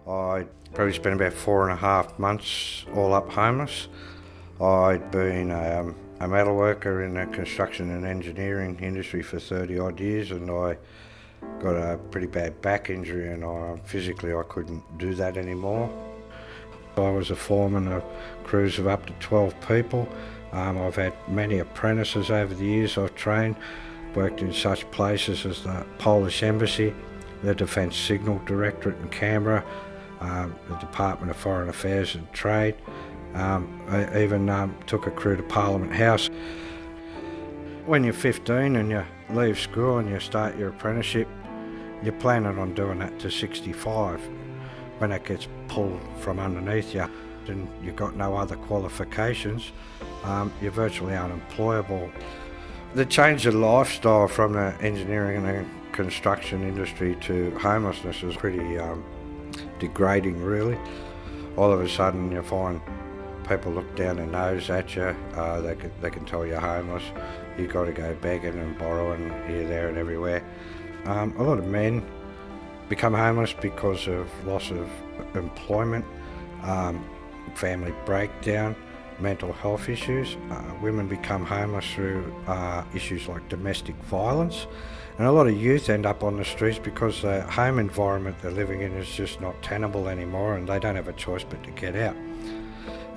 I probably spent about 4.5 months all up homeless. I'd been a metal worker in the construction and engineering industry for 30 odd years, and I got a pretty bad back injury, and physically I couldn't do that anymore. I was a foreman of crews of up to 12 people. I've had many apprentices over the years. I've trained, worked in such places as the Polish Embassy, the Defence Signal Directorate in Canberra, the Department of Foreign Affairs and Trade. I even took a crew to Parliament House. When you're 15 and you leave school and you start your apprenticeship, you're planning on doing that to 65. When it gets pulled from underneath you and you've got no other qualifications, you're virtually unemployable. The change of lifestyle from the engineering and construction industry to homelessness is pretty degrading, really. All of a sudden you find people look down their nose at you, they can tell you're homeless, you've got to go begging and borrowing here, there and everywhere. A lot of men become homeless because of loss of employment, family breakdown, mental health issues. Women become homeless through issues like domestic violence, and a lot of youth end up on the streets because the home environment they're living in is just not tenable anymore, and they don't have a choice but to get out.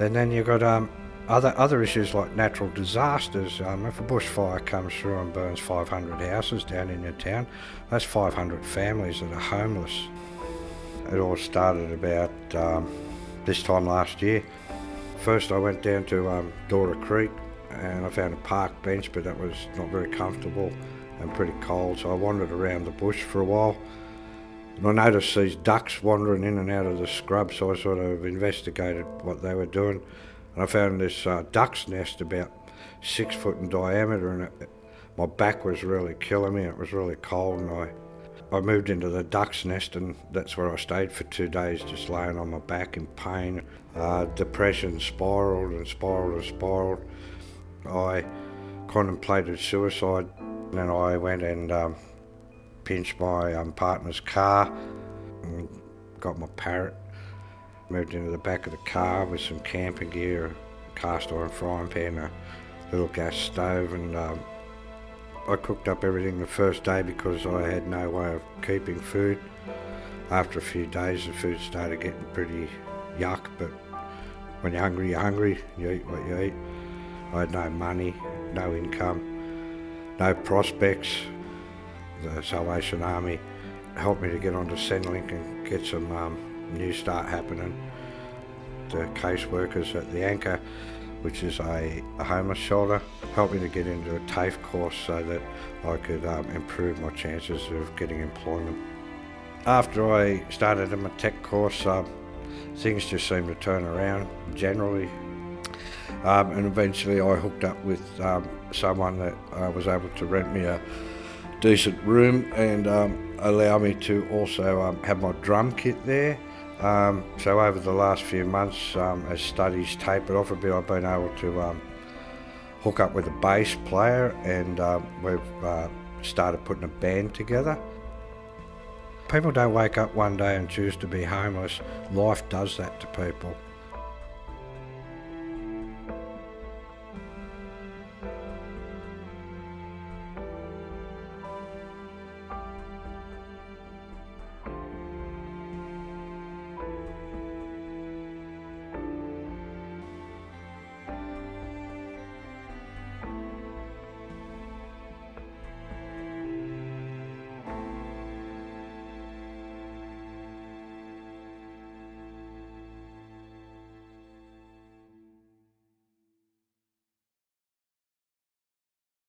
And then you've got other issues like natural disasters. If a bushfire comes through and burns 500 houses down in your town, that's 500 families that are homeless. It all started about this time last year. First I went down to Dora Creek and I found a park bench, but that was not very comfortable and pretty cold, so I wandered around the bush for a while. And I noticed these ducks wandering in and out of the scrub, so I sort of investigated what they were doing. And I found this duck's nest about 6 foot in diameter, and my back was really killing me. It was really cold, and I moved into the duck's nest, and that's where I stayed for 2 days, just laying on my back in pain. Depression spiraled and spiraled and spiraled. I contemplated suicide, and then I went and pinched my partner's car and got my parrot, moved into the back of the car with some camping gear, a cast iron frying pan, a little gas stove, and I cooked up everything the first day because I had no way of keeping food. After a few days the food started getting pretty yuck, but when you're hungry, you eat what you eat. I had no money, no income, no prospects. The Salvation Army helped me to get onto Centrelink and get some new start happening. The caseworkers at the Anchor, which is a homeless shelter, helped me to get into a TAFE course so that I could improve my chances of getting employment. After I started in my tech course, things just seemed to turn around generally. And eventually I hooked up with someone that was able to rent me a decent room and allow me to also have my drum kit there. So over the last few months, as studies tapered off a bit, I've been able to hook up with a bass player, and we've started putting a band together. People don't wake up one day and choose to be homeless. Life does that to people.